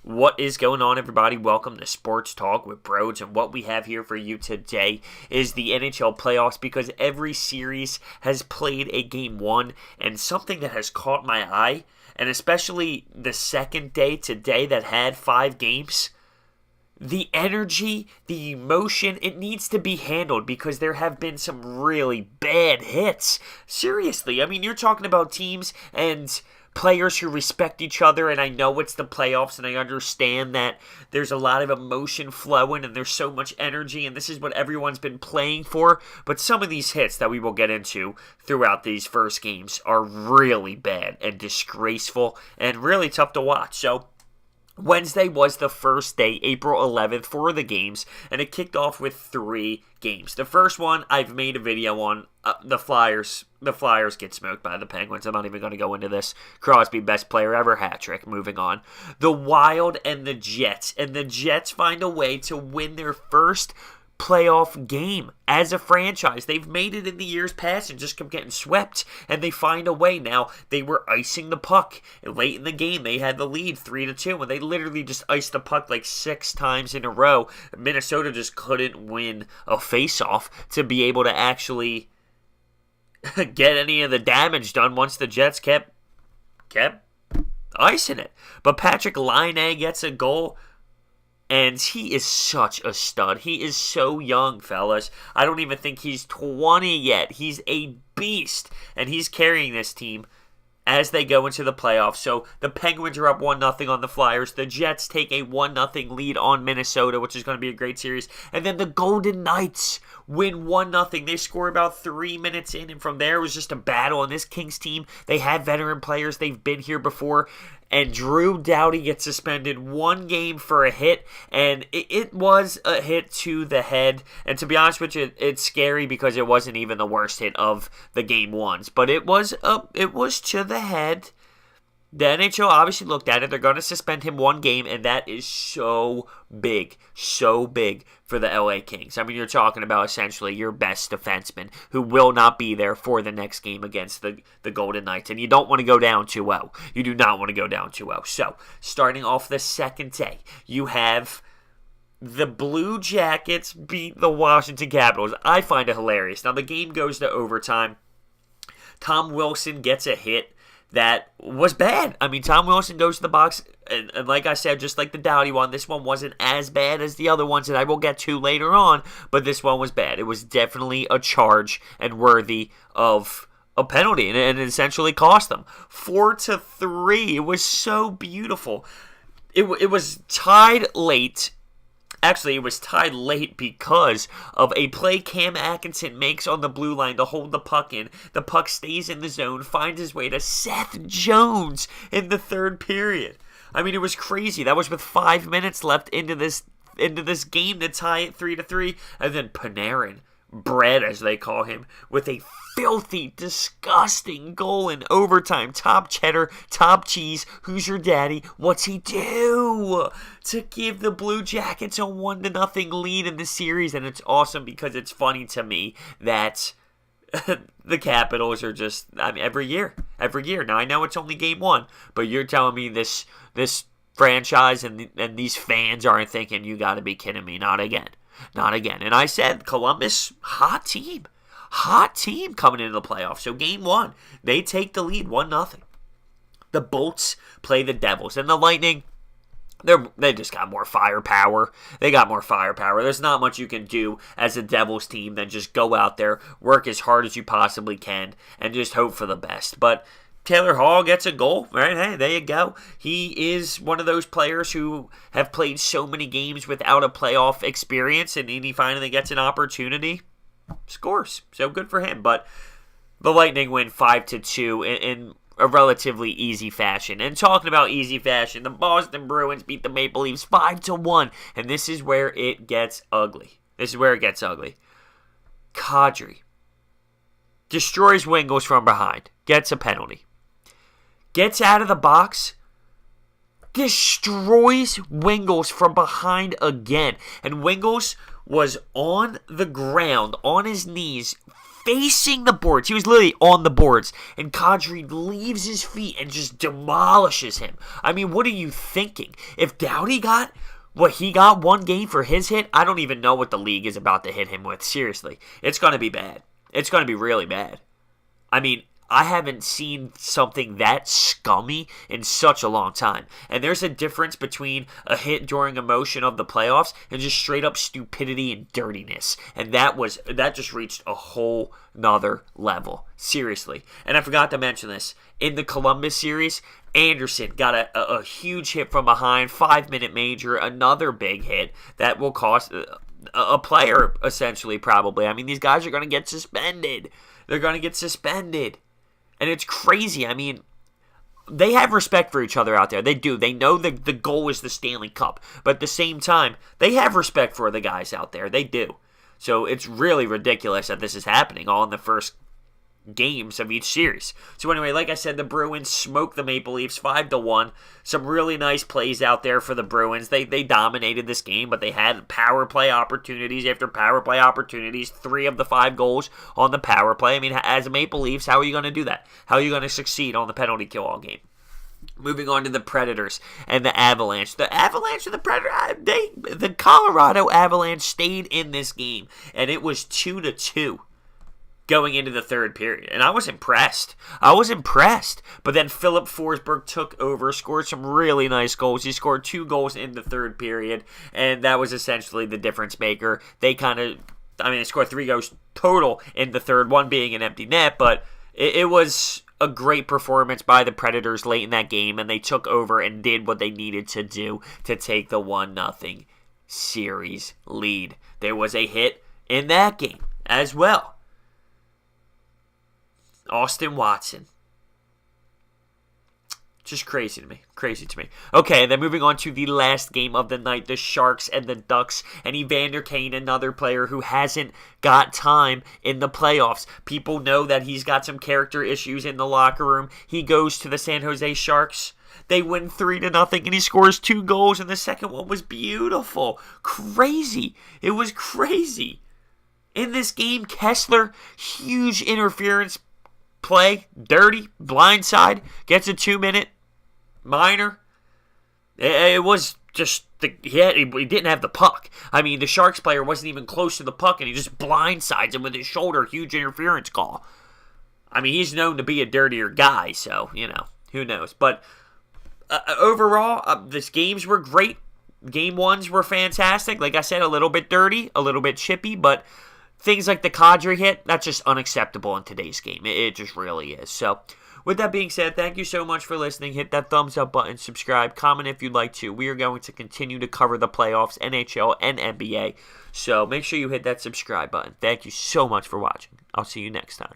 What is going on, everybody? Welcome to Sports Talk with Bros, and what we have here for you today is the NHL playoffs, because every series has played a game one, and something that has caught my eye, and especially the second day today that had 5 games, the energy, the emotion, it needs to be handled because there have been some really bad hits. Seriously, I mean, you're talking about teams and players who respect each other, and I know it's the playoffs, and I understand that there's a lot of emotion flowing, and there's so much energy, and this is what everyone's been playing for, but some of these hits that we will get into throughout these first games are really bad and disgraceful and really tough to watch. So Wednesday was the first day, April 11th, for the games, and it kicked off with 3 games. The first one, I've made a video on. The Flyers get smoked by the Penguins. I'm not even going to go into this. Crosby, best player ever, hat trick. Moving on. The Wild and the Jets find a way to win their first playoff game as a franchise. They've made it in the years past and just kept getting swept, and they find a way. Now, they were icing the puck late in the game. They had the lead 3-2, and they literally just iced the puck like 6 times in a row. Minnesota just couldn't win a face-off to be able to actually get any of the damage done once the Jets kept icing it. But Patrick Laine gets a goal, and he is such a stud. He is so young, fellas. I don't even think he's 20 yet. He's a beast, and he's carrying this team as they go into the playoffs. So the Penguins are up 1-0 on the Flyers. The Jets take a 1-0 lead on Minnesota, which is going to be a great series. And then the Golden Knights win 1-0. They score about 3 minutes in, and from there it was just a battle. And this Kings team, they have veteran players. They've been here before. And Drew Doughty gets suspended 1 game for a hit, and it was a hit to the head. And to be honest with you, it's scary because it wasn't even the worst hit of the game ones, but it was to the head. The NHL obviously looked at it. They're going to suspend him 1 game, and that is so big for the LA Kings. I mean, you're talking about essentially your best defenseman who will not be there for the next game against the Golden Knights, and you don't want to go down 2-0. You do not want to go down 2-0. So, starting off the second day, you have the Blue Jackets beat the Washington Capitals. I find it hilarious. Now, the game goes to overtime. Tom Wilson gets a hit that was bad. I mean, Tom Wilson goes to the box, and like I said, just like the Doughty one, this one wasn't as bad as the other ones that I will get to later on, but this one was bad. It was definitely a charge and worthy of a penalty, and it essentially cost them. 4-3. It was so beautiful. It was tied late. Actually, it was tied late because of a play Cam Atkinson makes on the blue line to hold the puck in. The puck stays in the zone, finds his way to Seth Jones in the third period. I mean, it was crazy. That was with 5 minutes left into this game to tie it 3-3. And then Panarin, Bread as they call him, with a filthy, disgusting goal in overtime. Top cheddar, top cheese. Who's your daddy? What's he do? To give the Blue Jackets a 1-0 lead in the series. And it's awesome because it's funny to me that the Capitals are just, I mean, every year. Now, I know it's only game 1, but you're telling me this franchise and these fans aren't thinking, you got to be kidding me. Not again. And I said, Columbus, hot team coming into the playoffs. So game 1, they take the lead 1-0. The Bolts play the Devils, and the Lightning, they just got more firepower. There's not much you can do as a Devils team than just go out there, work as hard as you possibly can, and just hope for the best. But Taylor Hall gets a goal, right? Hey, there you go. He is one of those players who have played so many games without a playoff experience, and he finally gets an opportunity, scores. So good for him. But the Lightning win 5-2 in a relatively easy fashion. And talking about easy fashion, the Boston Bruins beat the Maple Leafs 5-1, and this is where it gets ugly. Kadri destroys Wingles from behind, gets a penalty. Gets out of the box, destroys Wingles from behind again. And Wingles was on the ground, on his knees, facing the boards. He was literally on the boards. And Kadri leaves his feet and just demolishes him. I mean, what are you thinking? If Doughty got what he got one game for his hit, I don't even know what the league is about to hit him with. Seriously. It's going to be bad. It's going to be really bad. I mean, I haven't seen something that scummy in such a long time. And there's a difference between a hit during a motion of the playoffs and just straight up stupidity and dirtiness. And that just reached a whole nother level. Seriously. And I forgot to mention this. In the Columbus series, Anderson got a huge hit from behind, 5-minute major, another big hit that will cost a player, essentially, probably. I mean, these guys are going to get suspended. They're going to get suspended. And it's crazy. I mean, they have respect for each other out there. They do. They know that the goal is the Stanley Cup. But at the same time, they have respect for the guys out there. They do. So it's really ridiculous that this is happening all in the first games of each series. So anyway, like I said, the Bruins smoked the Maple Leafs 5-1. Some really nice plays out there for the Bruins. They dominated this game, but they had power play opportunities after power play opportunities. 3 of the 5 goals on the power play. I mean, as a Maple Leafs, how are you going to do that? How are you going to succeed on the penalty kill all game? Moving on to the Predators and the Avalanche. The Avalanche and the Predators, the Colorado Avalanche stayed in this game, and it was 2-2. Going into the third period. And I was impressed. But then Philip Forsberg took over, scored some really nice goals. He scored 2 goals in the third period, and that was essentially the difference maker. They scored 3 goals total in the third, one being an empty net, but it was a great performance by the Predators late in that game, and they took over and did what they needed to do to take the 1-0 series lead. There was a hit in that game as well. Austin Watson. Just crazy to me. Okay, then moving on to the last game of the night, the Sharks and the Ducks. And Evander Kane, another player who hasn't got time in the playoffs. People know that he's got some character issues in the locker room. He goes to the San Jose Sharks. They win 3-0, and he scores 2 goals, and the second one was beautiful. Crazy. It was crazy. In this game, Kessler, huge interference play, dirty, blindside, gets a 2-minute minor. It was just, he didn't have the puck. I mean, the Sharks player wasn't even close to the puck, and he just blindsides him with his shoulder, huge interference call. I mean, he's known to be a dirtier guy, so, who knows. But overall, these games were great. Game 1s were fantastic. Like I said, a little bit dirty, a little bit chippy, but things like the Kadri hit, that's just unacceptable in today's game. It just really is. So, with that being said, thank you so much for listening. Hit that thumbs up button, subscribe, comment if you'd like to. We are going to continue to cover the playoffs, NHL, and NBA. So, make sure you hit that subscribe button. Thank you so much for watching. I'll see you next time.